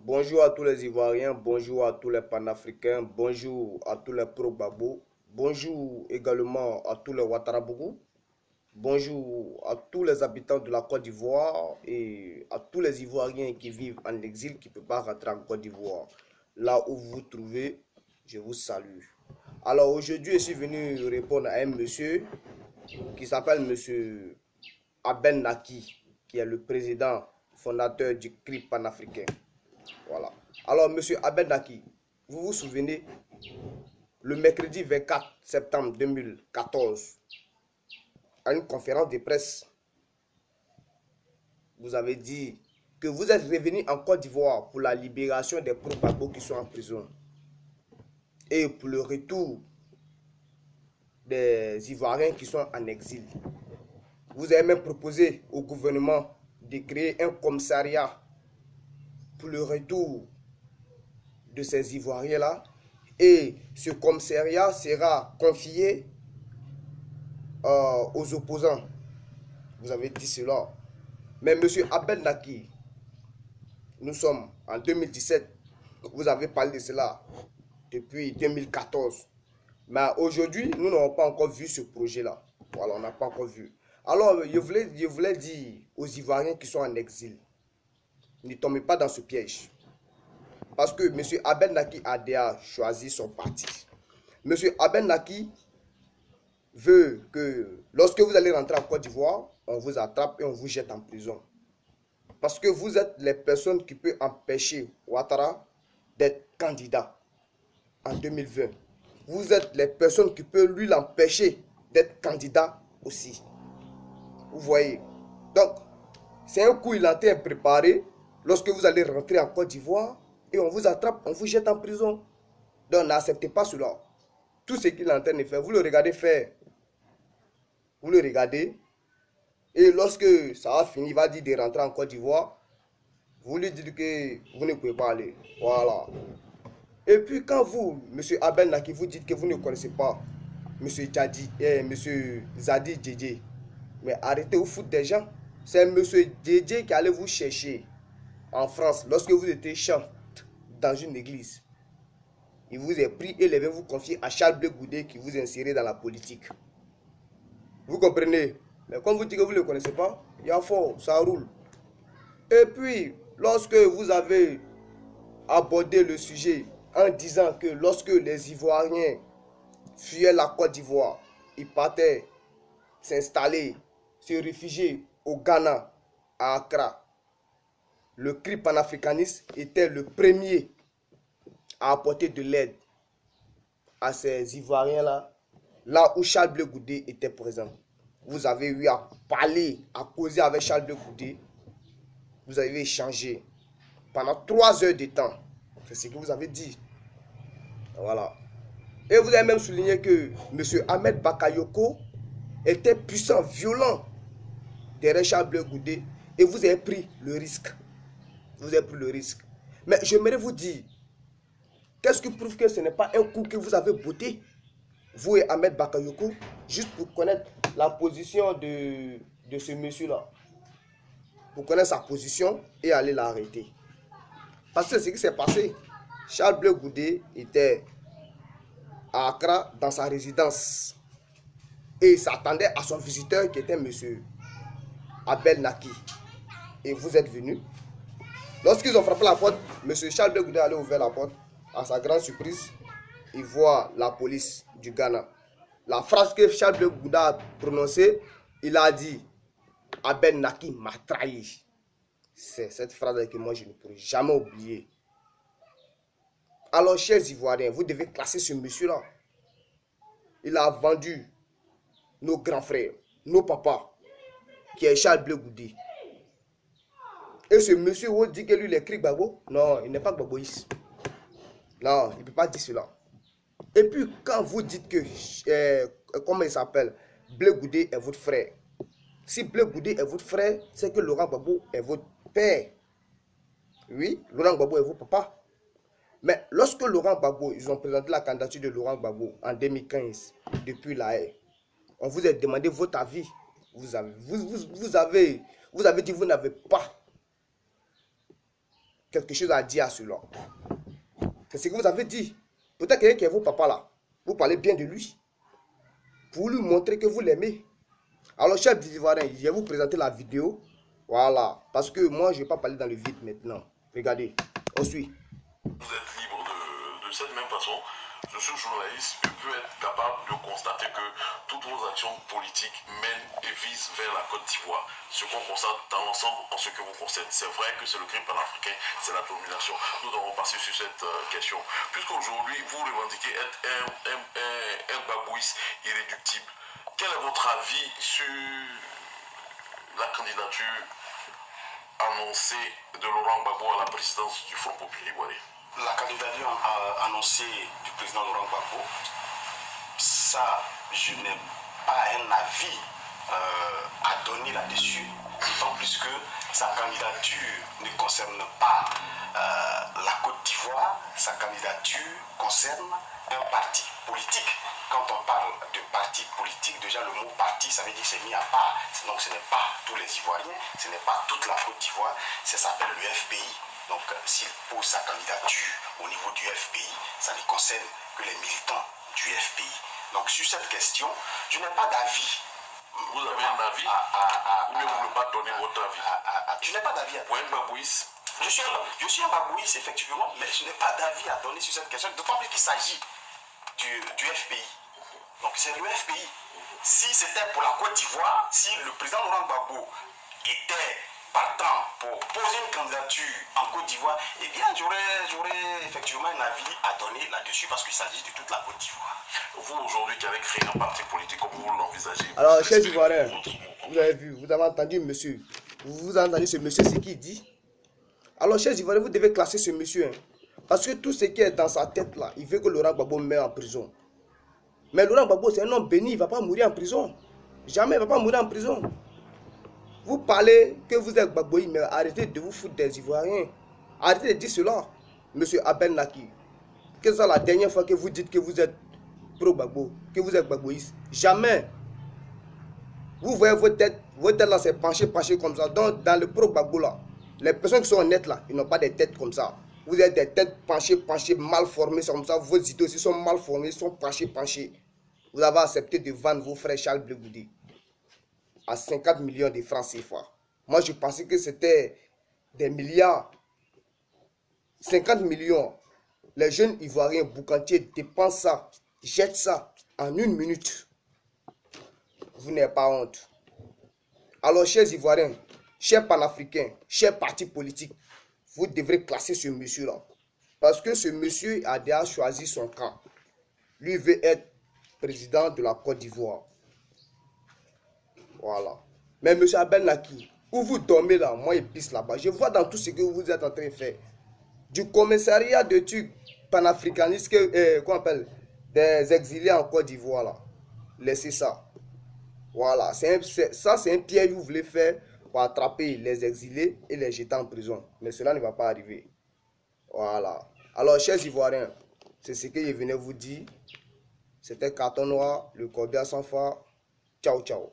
Bonjour à tous les Ivoiriens, bonjour à tous les panafricains, bonjour à tous les pro-Gbagbo, bonjour également à tous les Ouattarabougou, bonjour à tous les habitants de la Côte d'Ivoire et à tous les Ivoiriens qui vivent en exil, qui ne peuvent pas rentrer en Côte d'Ivoire. Là où vous vous trouvez, je vous salue. Alors aujourd'hui, je suis venu répondre à un monsieur qui s'appelle monsieur Abel Naki, qui est le président fondateur du CRI panafricain. Voilà. Alors, monsieur Abel Naki, vous vous souvenez, le mercredi 24 septembre 2014, à une conférence de presse, vous avez dit que vous êtes revenu en Côte d'Ivoire pour la libération des pro-Gbagbo qui sont en prison et pour le retour des Ivoiriens qui sont en exil. Vous avez même proposé au gouvernement de créer un commissariat pour le retour de ces Ivoiriens-là. Et ce commissariat sera confié aux opposants. Vous avez dit cela. Mais M. Abel Naki, nous sommes en 2017. Vous avez parlé de cela depuis 2014. Mais aujourd'hui, nous n'avons pas encore vu ce projet-là. Voilà, on n'a pas encore vu. Alors, je voulais dire aux Ivoiriens qui sont en exil, ne tombez pas dans ce piège. Parce que M. Abel Naki a déjà choisi son parti. M. Abel Naki veut que lorsque vous allez rentrer en Côte d'Ivoire, on vous attrape et on vous jette en prison. Parce que vous êtes les personnes qui peuvent empêcher Ouattara d'être candidat en 2020. Vous êtes les personnes qui peuvent lui l'empêcher d'être candidat aussi. Vous voyez. Donc, c'est un coup il a été préparé lorsque vous allez rentrer en Côte d'Ivoire et on vous attrape, on vous jette en prison. Donc, n'acceptez pas cela. Tout ce qu'il est en train de faire, vous le regardez faire. Vous le regardez. Et lorsque ça va finir, il va dire de rentrer en Côte d'Ivoire. Vous lui dites que vous ne pouvez pas aller. Voilà. Et puis quand vous, M. Abel Naki, vous dites que vous ne connaissez pas M. Zadi Djedje, mais arrêtez de vous foutre des gens. C'est M. Djedje qui allait vous chercher en France lorsque vous étiez chant dans une église. Il vous a pris et il va vous confier à Charles Blé Goudé qui vous insérait dans la politique. Vous comprenez? Mais comme vous dites que vous ne le connaissez pas, il y a fort, ça roule. Et puis, lorsque vous avez abordé le sujet en disant que lorsque les Ivoiriens fuyaient la Côte d'Ivoire, ils partaient s'installer, se réfugier au Ghana, à Accra, le CRI panafricaniste était le premier à apporter de l'aide à ces Ivoiriens-là, là où Charles Blé Goudé était présent. Vous avez eu à parler, à causer avec Charles Blé Goudé. Vous avez échangé pendant 3 heures de temps. C'est ce que vous avez dit. Voilà. Et vous avez même souligné que M. Ahmed Bakayoko était puissant, violent derrière Charles Blé Goudé. Et vous avez pris le risque. Vous avez pris le risque. Mais j'aimerais vous dire, qu'est-ce qui prouve que ce n'est pas un coup que vous avez botté, vous et Ahmed Bakayoko, juste pour connaître la position de ce monsieur-là. Pour connaître sa position et aller l'arrêter. Parce que ce qui s'est passé, Charles Blé Goudé était à Accra dans sa résidence. Et il s'attendait à son visiteur qui était M. Abel Naki. Et vous êtes venu. Lorsqu'ils ont frappé la porte, M. Charles Blé Goudé allait ouvrir la porte. À sa grande surprise, il voit la police du Ghana. La phrase que Charles Blé Goudé a prononcée, il a dit « Abel Naki m'a trahi ». C'est cette phrase que moi je ne pourrai jamais oublier. Alors, chers Ivoiriens, vous devez classer ce monsieur-là. Il a vendu nos grands frères, nos papas, qui est Charles Blé Goudé. Et ce monsieur, vous dit que lui, il écrit Gbagbo. Non, il n'est pas Gbagboïste. Non, il ne peut pas dire cela. Et puis, quand vous dites que, comment il s'appelle, Blé Goudé est votre frère. Si Blé Goudé est votre frère, c'est que Laurent Gbagbo est votre père. Oui, Laurent Gbagbo est votre papa. Mais lorsque Laurent Gbagbo, ils ont présenté la candidature de Laurent Gbagbo en 2015, depuis la haie, on vous a demandé votre avis. Vous avez dit que vous n'avez pas quelque chose à dire à cela. C'est ce que vous avez dit. Peut-être quelqu'un qui est votre papa là, vous parlez bien de lui. Pour lui montrer que vous l'aimez. Alors, chers Ivoiriens, je vais vous présenter la vidéo. Voilà. Parce que moi, je ne vais pas parler dans le vide maintenant. Regardez. On suit. Vous êtes libre de cette même façon. Je suis journaliste, je peux être capable de constater que toutes vos actions politiques mènent et visent vers la Côte d'Ivoire. Ce qu'on constate dans l'ensemble en ce que vous concerne. C'est vrai que c'est le crime panafricain, c'est la domination. Nous devons passer sur cette question. Puisqu'aujourd'hui, vous revendiquez être un babouiste irréductible. Quel est votre avis sur la candidature annoncée de Laurent Gbagbo à la présidence du Front populaire ivoirien? La candidature annoncée du président Laurent Gbagbo, ça, je n'ai pas un avis à donner là-dessus, d'autant plus que sa candidature ne concerne pas la Côte d'Ivoire, sa candidature concerne un parti politique. Quand on parle de parti politique, déjà le mot parti, ça veut dire que c'est mis à part. Donc ce n'est pas tous les Ivoiriens, ce n'est pas toute la Côte d'Ivoire, ça s'appelle le FPI. Donc s'il pose sa candidature au niveau du FPI, ça ne concerne que les militants du FPI. Donc sur cette question, je n'ai pas d'avis. Vous avez un avis ou bien vous ne voulez pas donner votre avis? Je n'ai pas d'avis à donner. Pour un babouiste? Je suis un babouiste, effectivement, mais je n'ai pas d'avis à donner sur cette question, d'autant plus qu'il s'agit du FPI. Donc c'est le FPI. Si c'était pour la Côte d'Ivoire, si le président Laurent Gbagbo était partant pour poser une candidature en Côte d'Ivoire, eh bien j'aurais effectivement un avis à donner là-dessus parce qu'il s'agit de toute la Côte d'Ivoire. Vous aujourd'hui qui avez créé un parti politique comme vous l'envisagez. Alors, chers Ivoiriens, vous avez vu, vous avez entendu monsieur. Vous avez entendu ce monsieur, ce qu'il dit. Alors, chers Ivoiriens, vous devez classer ce monsieur. Hein, parce que tout ce qui est dans sa tête là, il veut que Laurent Gbagbo meure en prison. Mais Laurent Gbagbo, c'est un homme béni, il ne va pas mourir en prison. Jamais il ne va pas mourir en prison. Vous parlez que vous êtes Gbagboï, mais arrêtez de vous foutre des Ivoiriens. Arrêtez de dire cela, monsieur Abel Naki. Que c'est la dernière fois que vous dites que vous êtes pro-Gbagbo, que vous êtes Gbagboïste. Jamais. Vous voyez vos têtes là, c'est penché comme ça. Donc, dans le pro-Gbagbo là, les personnes qui sont honnêtes là, ils n'ont pas des têtes comme ça. Vous avez des têtes penchées, mal formées, comme ça. Vos idées aussi sont mal formées, ils sont penchées. Vous avez accepté de vendre vos frères Charles Blé Goudé à 50 millions de francs CFA. Moi, je pensais que c'était des milliards. 50 millions. Les jeunes Ivoiriens boucantiers dépensent ça, jettent ça en une minute. Vous n'avez pas honte. Alors, chers Ivoiriens, chers panafricains, chers partis politiques, vous devrez classer ce monsieur-là. Parce que ce monsieur a déjà choisi son camp. Lui veut être président de la Côte d'Ivoire. Voilà. Mais monsieur Abel Naki, où vous dormez là, moi je pisse là-bas. Je vois dans tout ce que vous êtes en train de faire. Du commissariat de trucs panafricanistes, qu'on appelle des exilés en Côte d'Ivoire là. Laissez ça. Voilà. Ça c'est un piège que vous voulez faire pour attraper les exilés et les jeter en prison. Mais cela ne va pas arriver. Voilà. Alors, chers Ivoiriens, c'est ce que je venais vous dire. C'était Carton Noir, le cordial sans phare. Ciao, ciao.